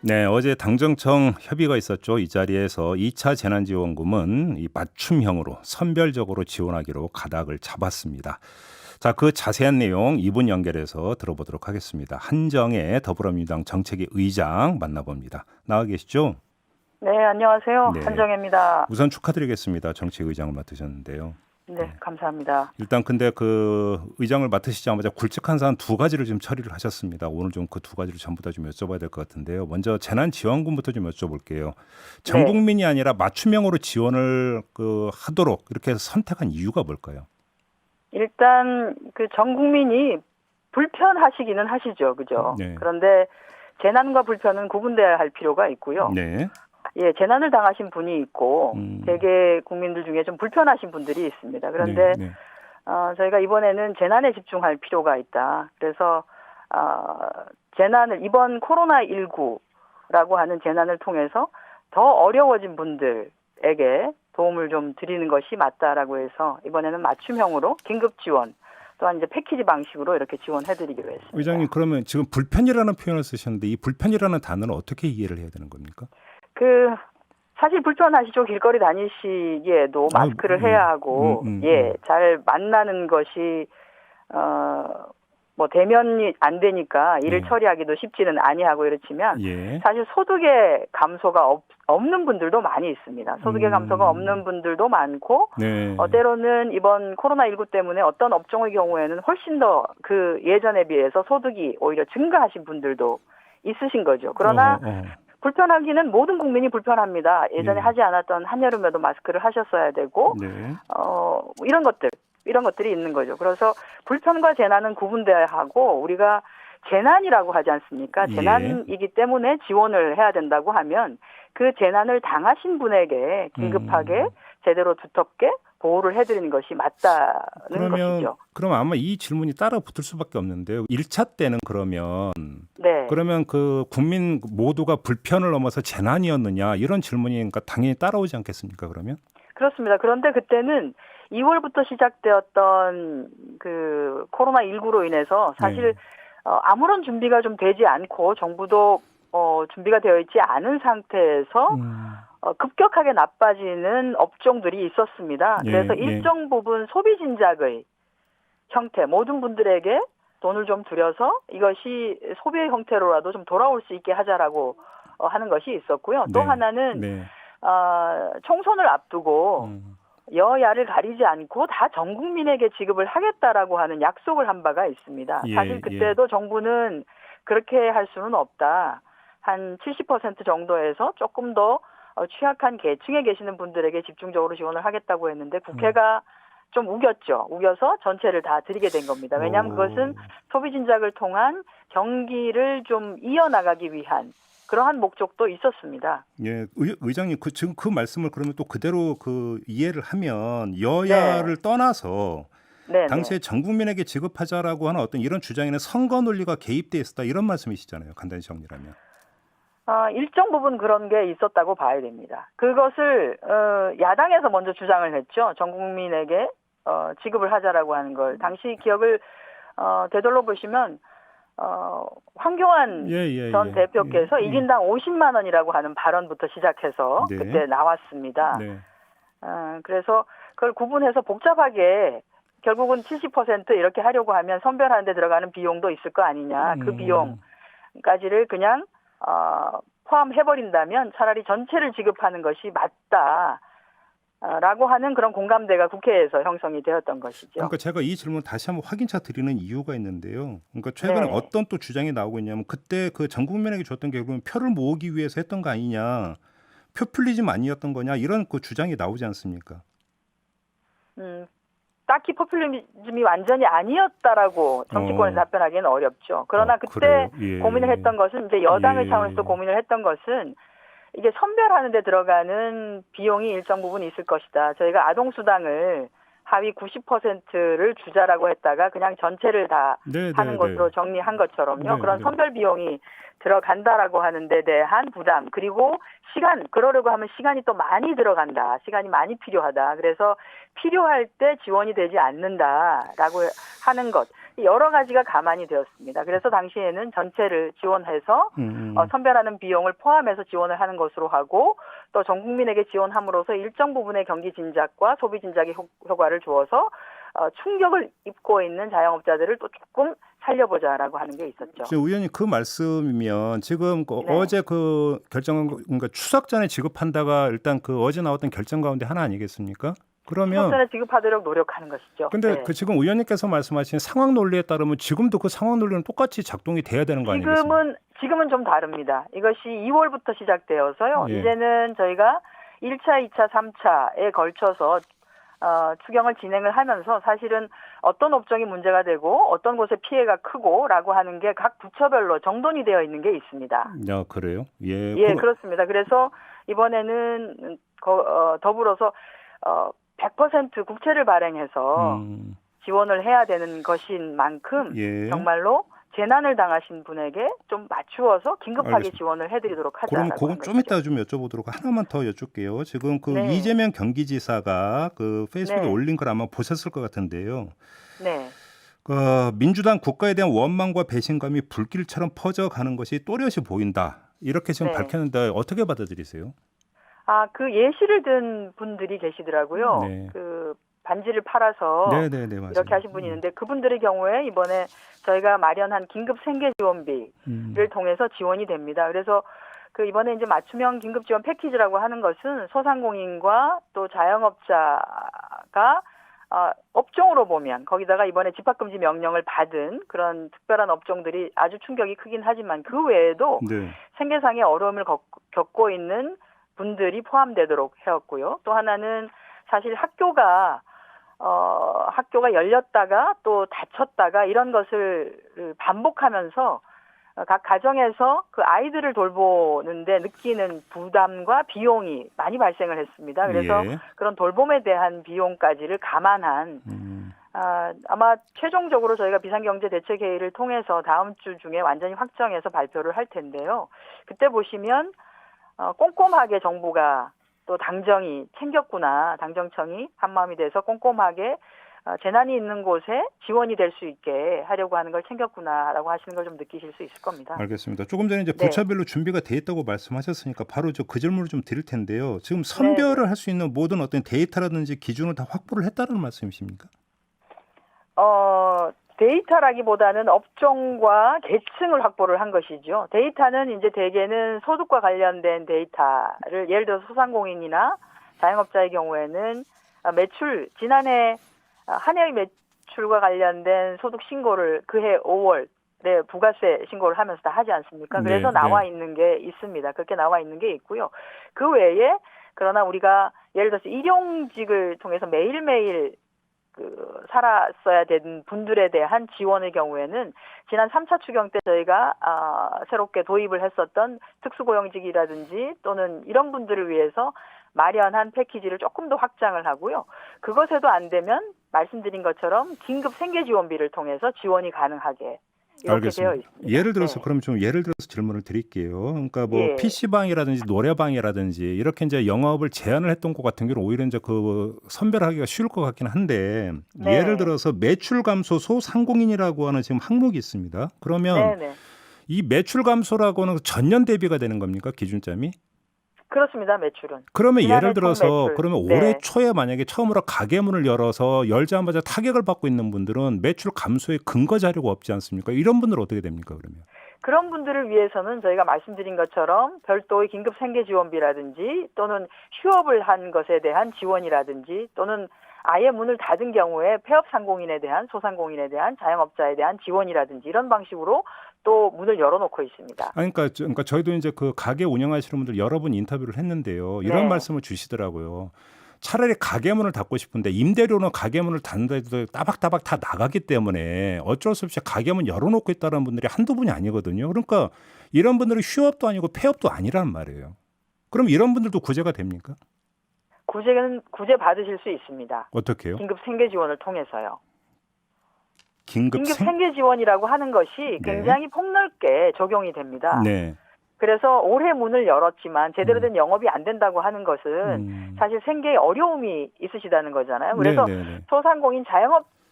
네, 어제 당정청 협의가 있었죠. 이 자리에서 2차 재난지원금은 이 맞춤형으로 선별적으로 지원하기로 가닥을 잡았습니다. 자, 그 자세한 내용 2분 연결해서 들어보도록 하겠습니다. 한정혜 더불어민주당 정책위 의장 만나봅니다. 나와 계시죠? 네, 안녕하세요. 네, 한정혜입니다. 우선 축하드리겠습니다. 정책위 의장을 맡으셨는데요. 네, 감사합니다. 일단 근데 그 의장을 맡으시자마자 굵직한 사안 두 가지를 좀 처리를 하셨습니다. 오늘 좀 그 두 가지를 전부 다 좀 여쭤봐야 될 것 같은데요. 먼저 재난지원금부터 좀 여쭤볼게요. 전 네, 국민이 아니라 맞춤형으로 지원을 하도록 이렇게 해서 선택한 이유가 뭘까요? 일단 그 전 국민이 불편하시기는 하시죠, 그죠? 네, 그런데 재난과 불편은 구분돼야 할 필요가 있고요. 네, 예, 재난을 당하신 분이 있고 음, 대개 국민들 중에 좀 불편하신 분들이 있습니다. 네, 그런데 네, 저희가 이번에는 재난에 집중할 필요가 있다. 그래서 재난을 이번 코로나19라고 하는 재난을 통해서 더 어려워진 분들에게 도움을 좀 드리는 것이 맞다라고 해서 이번에는 맞춤형으로 긴급 지원 또한 이제 패키지 방식으로 이렇게 지원해드리기로 했습니다. 의장님 그러면 지금 불편이라는 표현을 쓰셨는데 이 불편이라는 단어는 어떻게 이해를 해야 되는 겁니까? 사실 불편하시죠. 길거리 다니시기에도 마스크를 해야 하고 잘 만나는 것이 뭐 대면이 안 되니까 일을 네. 처리하기도 쉽지는 아니하고 이렇지만 예, 사실 소득의 감소가 없는 분들도 많이 있습니다. 소득의 감소가 없는 분들도 많고 네, 때로는 이번 코로나19 때문에 어떤 업종의 경우에는 훨씬 더 그 예전에 비해서 소득이 오히려 증가하신 분들도 있으신 거죠. 그러나 불편하기는 모든 국민이 불편합니다. 예전에 예. 하지 않았던 한여름에도 마스크를 하셨어야 되고 네, 이런 것들이 있는 거죠. 그래서 불편과 재난은 구분돼야 하고 우리가 재난이라고 하지 않습니까? 예. 재난이기 때문에 지원을 해야 된다고 하면 그 재난을 당하신 분에게 긴급하게 제대로 두텁게 보호를 해드리는 것이 맞다는 것이죠. 그럼 아마 이 질문이 따라 붙을 수밖에 없는데요. 1차 때는 네. 그러면 그 국민 모두가 불편을 넘어서 재난이었느냐 이런 질문이 그러니까 당연히 따라오지 않겠습니까? 그러면? 그렇습니다. 그런데 그때는 2월부터 시작되었던 그 코로나19로 인해서 사실 아무런 준비가 좀 되지 않고 정부도 준비가 되어 있지 않은 상태에서 급격하게 나빠지는 업종들이 있었습니다. 예, 그래서 예. 일정 부분 소비 진작의 형태, 모든 분들에게 돈을 좀 들여서 이것이 소비의 형태로라도 좀 돌아올 수 있게 하자라고 하는 것이 있었고요. 또 네, 하나는 네. 총선을 앞두고 여야를 가리지 않고 다 전 국민에게 지급을 하겠다라고 하는 약속을 한 바가 있습니다. 예, 사실 그때도 정부는 그렇게 할 수는 없다. 한 70% 정도에서 조금 더 취약한 계층에 계시는 분들에게 집중적으로 지원을 하겠다고 했는데 국회가 좀 우겼죠. 우겨서 전체를 다 드리게 된 겁니다. 왜냐하면 그것은 소비 진작을 통한 경기를 좀 이어나가기 위한 그러한 목적도 있었습니다. 예, 의장님 지금 그 말씀을 그러면 또 그대로 그 이해를 하면 여야를 떠나서 네, 당시에 전 국민에게 지급하자라고 하는 어떤 이런 주장에는 선거 논리가 개입돼 있었다 이런 말씀이시잖아요. 간단히 정리하면. 일정 부분 그런 게 있었다고 봐야 됩니다. 그것을 야당에서 먼저 주장을 했죠. 전 국민에게 지급을 하자라고 하는 걸. 당시 기억을 되돌려 보시면 황교안 전 대표께서 1인당 50만 원이라고 하는 발언부터 시작해서 네. 그때 나왔습니다. 네. 그래서 그걸 구분해서 복잡하게 결국은 70% 이렇게 하려고 하면 선별하는 데 들어가는 비용도 있을 거 아니냐. 그 비용까지를 그냥 포함해버린다면 차라리 전체를 지급하는 것이 맞다. 라고 하는 그런 공감대가 국회에서 형성이 되었던 것이죠. 그러니까 제가 이 질문 다시 한번 확인차 드리는 이유가 있는데요. 그러니까 최근에 어떤 또 주장이 나오고 있냐면 그때 그 전 국민에게 줬던 게 결국은 표를 모으기 위해서 했던 거 아니냐, 표퓰리즘 아니었던 거냐 이런 그 주장이 나오지 않습니까? 딱히 포퓰리즘이 완전히 아니었다라고 정치권에서 답변하기는 어렵죠. 그러나 그때 고민을 했던 것은 이제 여당의 차원에서 고민을 했던 것은 이게 선별하는 데 들어가는 비용이 일정 부분 있을 것이다. 저희가 아동수당을 하위 90%를 주자라고 했다가 그냥 전체를 다 하는 것으로 정리한 것처럼요. 그런 선별 비용이 들어간다라고 하는 데 대한 부담. 그리고 그러려고 하면 시간이 또 많이 들어간다. 시간이 많이 필요하다. 그래서 필요할 때 지원이 되지 않는다라고 하는 것. 여러 가지가 가만히 되었습니다. 그래서 당시에는 전체를 지원해서 선별하는 비용을 포함해서 지원을 하는 것으로 하고 또 전 국민에게 지원함으로써 일정 부분의 경기 진작과 소비 진작의 효과를 주어서 충격을 입고 있는 자영업자들을 또 조금 살려보자라고 하는 게 있었죠. 의원님 그 말씀이면 지금 어제 그 결정 그러니까 추석 전에 지급한다가 일단 그 어제 나왔던 결정 가운데 하나 아니겠습니까? 그러면 추석 전에 지급하도록 노력하는 것이죠. 근데 그 지금 의원님께서 말씀하신 상황 논리에 따르면 지금도 그 상황 논리는 똑같이 작동이 돼야 되는 거 아니겠습니까? 지금은 좀 다릅니다. 이것이 2월부터 시작되어서요. 예. 이제는 저희가 1차, 2차, 3차에 걸쳐서 추경을 진행을 하면서 사실은 어떤 업종이 문제가 되고 어떤 곳에 피해가 크고라고 하는 게 각 부처별로 정돈이 되어 있는 게 있습니다. 야, 그래요? 예, 그렇습니다. 그래서 이번에는 더불어서 100% 국채를 발행해서 지원을 해야 되는 것인 만큼 정말로 재난을 당하신 분에게 좀 맞추어서 긴급하게 알겠습니다. 지원을 해드리도록 하자. 그럼 그건 좀 이따 좀 여쭤보도록 하나만 더 여쭐게요. 지금 그 이재명 경기지사가 그 페이스북에 올린 걸 아마 보셨을 것 같은데요. 네. 민주당 국가에 대한 원망과 배신감이 불길처럼 퍼져가는 것이 또렷이 보인다. 이렇게 지금 밝혔는데 어떻게 받아들이세요? 그 예시를 든 분들이 계시더라고요. 그 반지를 팔아서 이렇게 하신 분이 있는데 그분들의 경우에 이번에 저희가 마련한 긴급 생계 지원비를 통해서 지원이 됩니다. 그래서 그 이번에 이제 맞춤형 긴급 지원 패키지라고 하는 것은 소상공인과 또 자영업자가 업종으로 보면 거기다가 이번에 집합금지 명령을 받은 그런 특별한 업종들이 아주 충격이 크긴 하지만 그 외에도 생계상의 어려움을 겪고 있는 분들이 포함되도록 해왔고요. 또 하나는 사실 학교가 열렸다가 또 닫혔다가 이런 것을 반복하면서 각 가정에서 그 아이들을 돌보는데 느끼는 부담과 비용이 많이 발생을 했습니다. 그래서 그런 돌봄에 대한 비용까지를 감안한 아마 최종적으로 저희가 비상경제대책회의를 통해서 다음 주 중에 완전히 확정해서 발표를 할 텐데요. 그때 보시면 꼼꼼하게 정부가 또 당정이 챙겼구나, 당정청이 한마음이 돼서 꼼꼼하게 재난이 있는 곳에 지원이 될 수 있게 하려고 하는 걸 챙겼구나라고 하시는 걸 좀 느끼실 수 있을 겁니다. 알겠습니다. 조금 전에 이제 부처별로 준비가 돼 있다고 말씀하셨으니까 바로 그 질문을 좀 드릴 텐데요. 지금 선별을 할 수 있는 모든 어떤 데이터라든지 기준을 다 확보를 했다는 말씀이십니까? 데이터라기보다는 업종과 계층을 확보를 한 것이죠. 데이터는 이제 대개는 소득과 관련된 데이터를 예를 들어서 소상공인이나 자영업자의 경우에는 매출 지난해 한 해의 매출과 관련된 소득 신고를 그해 5월에 부가세 신고를 하면서 다 하지 않습니까? 그래서 나와 있는 게 있습니다. 그렇게 나와 있는 게 있고요. 그 외에 그러나 우리가 예를 들어서 일용직을 통해서 매일매일 살았어야 된 분들에 대한 지원의 경우에는 지난 3차 추경 때 저희가 새롭게 도입을 했었던 특수고용직이라든지 또는 이런 분들을 위해서 마련한 패키지를 조금 더 확장을 하고요. 그것에도 안 되면 말씀드린 것처럼 긴급 생계지원비를 통해서 지원이 가능하게 이렇게 되어 있습니다. 예를 들어서 그럼 좀 예를 들어서 질문을 드릴게요. 그러니까 뭐 PC방이라든지 노래방이라든지 이렇게 이제 영업을 제한을 했던 것 같은 경우는 오히려 이제 그 선별하기가 쉬울 것 같긴 한데 예를 들어서 매출 감소 소상공인이라고 하는 지금 항목이 있습니다. 그러면 이 매출 감소라고는 전년 대비가 되는 겁니까? 기준점이? 그렇습니다. 매출은. 그러면 예를 들어서 그러면 올해 초에 만약에 처음으로 가게 문을 열어서 열자마자 타격을 받고 있는 분들은 매출 감소의 근거 자료가 없지 않습니까? 이런 분들은 어떻게 됩니까? 그러면? 그런 분들을 위해서는 저희가 말씀드린 것처럼 별도의 긴급 생계지원비라든지 또는 휴업을 한 것에 대한 지원이라든지 또는 아예 문을 닫은 경우에 폐업 상공인에 대한 소상공인에 대한 자영업자에 대한 지원이라든지 이런 방식으로 또 문을 열어놓고 있습니다. 그러니까 저희도 이제 그 가게 운영하시는 분들 여러 분 인터뷰를 했는데요. 이런 말씀을 주시더라고요. 차라리 가게 문을 닫고 싶은데 임대료는 가게 문을 닫는데도 따박따박 다 나가기 때문에 어쩔 수 없이 가게 문 열어놓고 있다는 분들이 한두 분이 아니거든요. 그러니까 이런 분들은 휴업도 아니고 폐업도 아니란 말이에요. 그럼 이런 분들도 구제가 됩니까? 구제 받으실 수 있습니다. 어떻게요? 긴급 생계 지원을 통해서요. 긴급 생계 지원이라고 하는 것이 굉장히 폭넓게 적용이 됩니다. 그래서 올해 문을 열었지만 제대로 된 영업이 안 된다고 하는 것은 사실 생계에 어려움이 있으시다는 거잖아요. 그래서 소상공인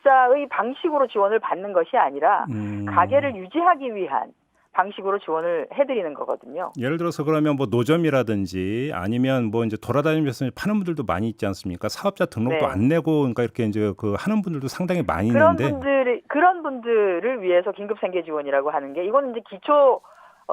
사업자의 방식으로 지원을 받는 것이 아니라 가게를 유지하기 위한 방식으로 지원을 해드리는 거거든요. 예를 들어서 그러면 뭐 노점이라든지 아니면 뭐 이제 돌아다니면서 파는 분들도 많이 있지 않습니까? 사업자 등록도 네. 안 내고 그러니까 이렇게 이제 그 하는 분들도 상당히 많이 있는데 그런 분들을 위해서 긴급 생계 지원이라고 하는 게 이거는 이제 기초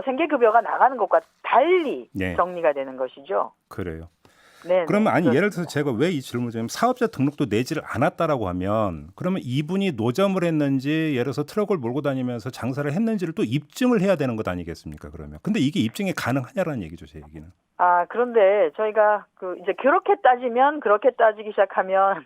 생계급여가 나가는 것과 달리 네. 정리가 되는 것이죠. 그래요. 네. 그러면 아니 예를 들어서 제가 왜 이 질문을 드냐면 사업자 등록도 내지를 않았다라고 하면 그러면 이분이 노점을 했는지 예를 들어서 트럭을 몰고 다니면서 장사를 했는지를 또 입증을 해야 되는 것 아니겠습니까? 그러면 근데 이게 입증이 가능하냐라는 얘기죠, 제 얘기는. 그런데 저희가 이제 그렇게 따지기 시작하면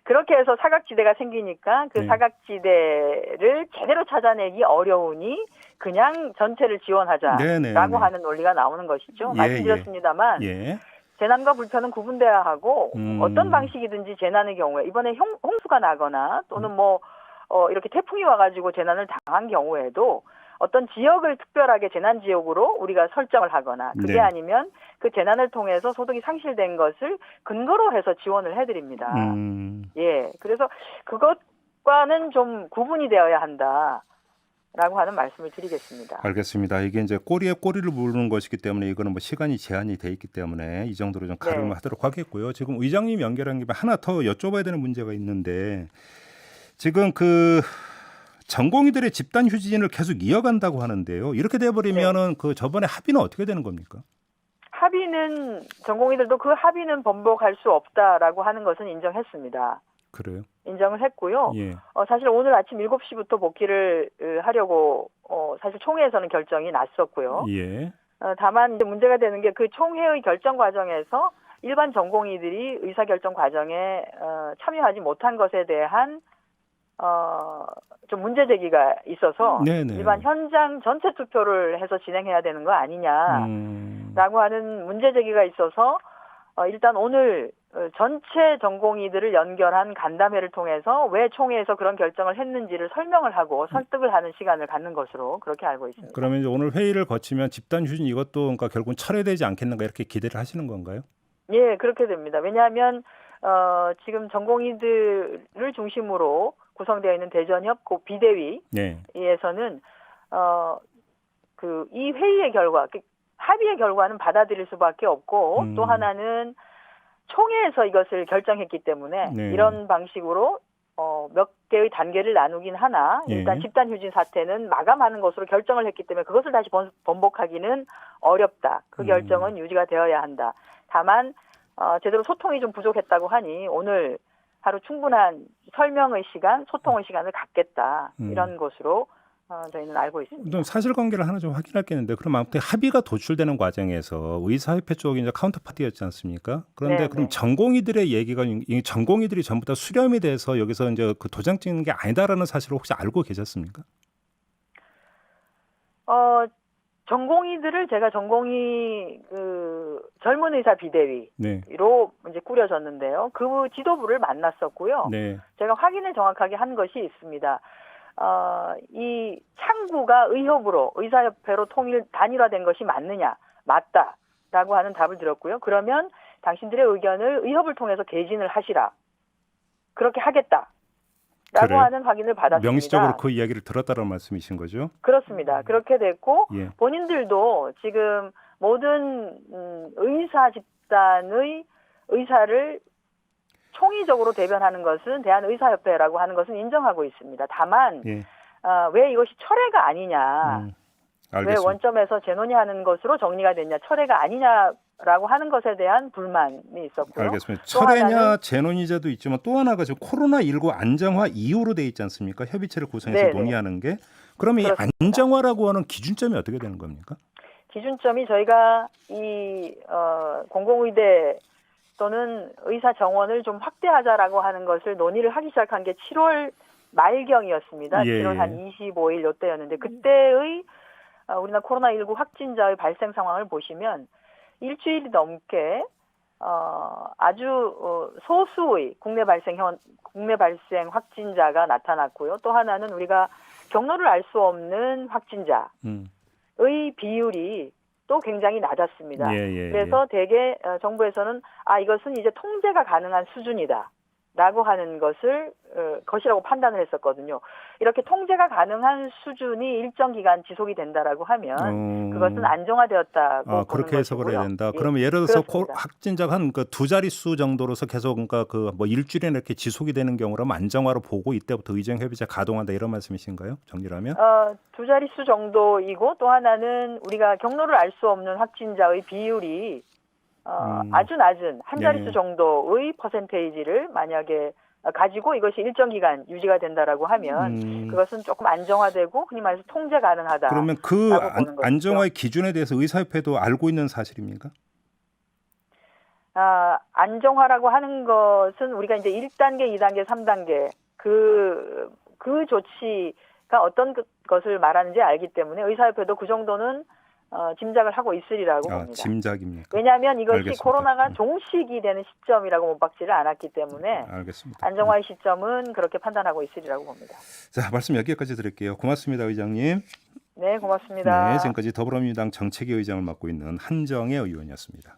그렇게 해서 사각지대가 생기니까 그 네. 사각지대를 제대로 찾아내기 어려우니 그냥 전체를 지원하자라고 하는 논리가 나오는 것이죠. 말씀드렸습니다만 예. 재난과 불편은 구분돼야 하고 어떤 방식이든지 재난의 경우에 이번에 홍수가 나거나 또는 이렇게 태풍이 와가지고 재난을 당한 경우에도 어떤 지역을 특별하게 재난 지역으로 우리가 설정을 하거나 그게 네. 아니면 그 재난을 통해서 소득이 상실된 것을 근거로 해서 지원을 해드립니다. 예, 그래서 그것과는 좀 구분이 되어야 한다. 라고 하는 말씀을 드리겠습니다. 알겠습니다. 이게 이제 꼬리에 꼬리를 물는 것이기 때문에 이거는 뭐 시간이 제한이 돼 있기 때문에 이 정도로 좀 가름을 하도록 하겠고요. 지금 의장님 연결한 김에 하나 더 여쭤봐야 되는 문제가 있는데 지금 그 전공의들의 집단 휴진을 계속 이어간다고 하는데요. 이렇게 돼버리면은 그 저번에 합의는 어떻게 되는 겁니까? 합의는 전공의들도 그 합의는 번복할 수 없다라고 하는 것은 인정했습니다. 그래요? 인정을 했고요. 예. 사실 오늘 아침 7시부터 복귀를 하려고 사실 총회에서는 결정이 났었고요. 예. 다만 이제 문제가 되는 게 그 총회의 결정 과정에서 일반 전공의들이 의사결정 과정에 참여하지 못한 것에 대한 좀 문제 제기가 있어서 네네. 일반 현장 전체 투표를 해서 진행해야 되는 거 아니냐라고 하는 문제 제기가 있어서 일단 오늘 전체 전공의들을 연결한 간담회를 통해서 왜 총회에서 그런 결정을 했는지를 설명을 하고 설득을 하는 시간을 갖는 것으로 그렇게 알고 있습니다. 그러면 이제 오늘 회의를 거치면 집단 휴진 이것도 그러니까 결국은 철회되지 않겠는가 이렇게 기대를 하시는 건가요? 예, 그렇게 됩니다. 왜냐하면 지금 전공의들을 중심으로 구성되어 있는 대전협 비대위에서는 이 회의의 결과, 합의의 결과는 받아들일 수밖에 없고 또 하나는 총회에서 이것을 결정했기 때문에 이런 방식으로 몇 개의 단계를 나누긴 하나 일단 집단휴진 사태는 마감하는 것으로 결정을 했기 때문에 그것을 다시 번복하기는 어렵다. 그 결정은 유지가 되어야 한다. 다만 제대로 소통이 좀 부족했다고 하니 오늘 하루 충분한 설명의 시간, 소통의 시간을 갖겠다. 이런 것으로 저희는 알고 있습니다. 사실관계를 하나 좀 확인할 게 있는데 그럼 아무튼 합의가 도출되는 과정에서 의사협회 쪽이 이제 카운터파티였지 않습니까? 그런데 그럼 전공의들의 얘기가 이 전공의들이 전부 다 수렴이 돼서 여기서 이제 그 도장 찍는 게 아니다라는 사실을 혹시 알고 계셨습니까? 전공의들을 제가 전공의 젊은 의사 비대위로 이제 꾸려졌는데요. 그 지도부를 만났었고요. 제가 확인을 정확하게 한 것이 있습니다. 이 창구가 의협으로 의사협회로 단일화된 것이 맞느냐? 맞다라고 하는 답을 들었고요. 그러면 당신들의 의견을 의협을 통해서 개진을 하시라. 그렇게 하겠다. 라고 하는 확인을 받았습니다. 명시적으로 그 이야기를 들었다는 말씀이신 거죠? 그렇습니다. 그렇게 됐고 본인들도 지금 모든 의사 집단의 의사를 총의적으로 대변하는 것은 대한의사협회라고 하는 것은 인정하고 있습니다. 다만 왜 이것이 철회가 아니냐. 왜 원점에서 재논의하는 것으로 정리가 됐냐. 철회가 아니냐라고 하는 것에 대한 불만이 있었고요. 알겠습니다. 철회냐 재논의제도 있지만 또 하나가 지금 코로나19 안정화 이후로 돼 있지 않습니까? 협의체를 구성해서 논의하는 게. 그러면 이 안정화라고 하는 기준점이 어떻게 되는 겁니까? 기준점이 저희가 이 공공의대 또는 의사 정원을 좀 확대하자라고 하는 것을 논의를 하기 시작한 게 7월 말경이었습니다. 7월 한 25일 요때였는데 그때의 우리나라 코로나19 확진자의 발생 상황을 보시면 일주일이 넘게 아주 소수의 국내 발생 확진자가 나타났고요. 또 하나는 우리가 경로를 알 수 없는 확진자의 비율이 또 굉장히 낮았습니다. 그래서 대개 정부에서는 이것은 이제 통제가 가능한 수준이다. 라고 하는 것이라고 판단을 했었거든요. 이렇게 통제가 가능한 수준이 일정 기간 지속이 된다라고 하면 그것은 안정화되었다고 보는 그렇게 해석을 것이고요. 해야 된다. 예, 그러면 예를 들어서 그렇습니다. 확진자가 한 그 두 자릿수 정도로서 계속 그러니까 그 뭐 일주일에 이렇게 지속이 되는 경우라면 안정화로 보고 이때부터 의정협의체 가동한다 이런 말씀이신가요? 정리하면? 두 자릿수 정도이고 또 하나는 우리가 경로를 알 수 없는 확진자의 비율이 아주 낮은 한 자릿수 예. 정도의 퍼센테이지를 만약에 가지고 이것이 일정 기간 유지가 된다라고 하면 그것은 조금 안정화되고 흔히 말해서 통제 가능하다. 그러면 그 보는 것이죠. 안정화의 기준에 대해서 의사협회도 알고 있는 사실입니까? 안정화라고 하는 것은 우리가 이제 1단계, 2단계, 3단계 그 조치가 어떤 것을 말하는지 알기 때문에 의사협회도 그 정도는 짐작을 하고 있으리라고 봅니다. 짐작입니까? 왜냐하면 이것이 알겠습니다. 코로나가 종식이 되는 시점이라고 못 박지를 않았기 때문에 알겠습니다. 안정화의 시점은 그렇게 판단하고 있으리라고 봅니다. 자, 말씀 여기까지 드릴게요. 고맙습니다, 의장님. 네, 고맙습니다. 네, 지금까지 더불어민주당 정책위 의장을 맡고 있는 한정혜 의원이었습니다.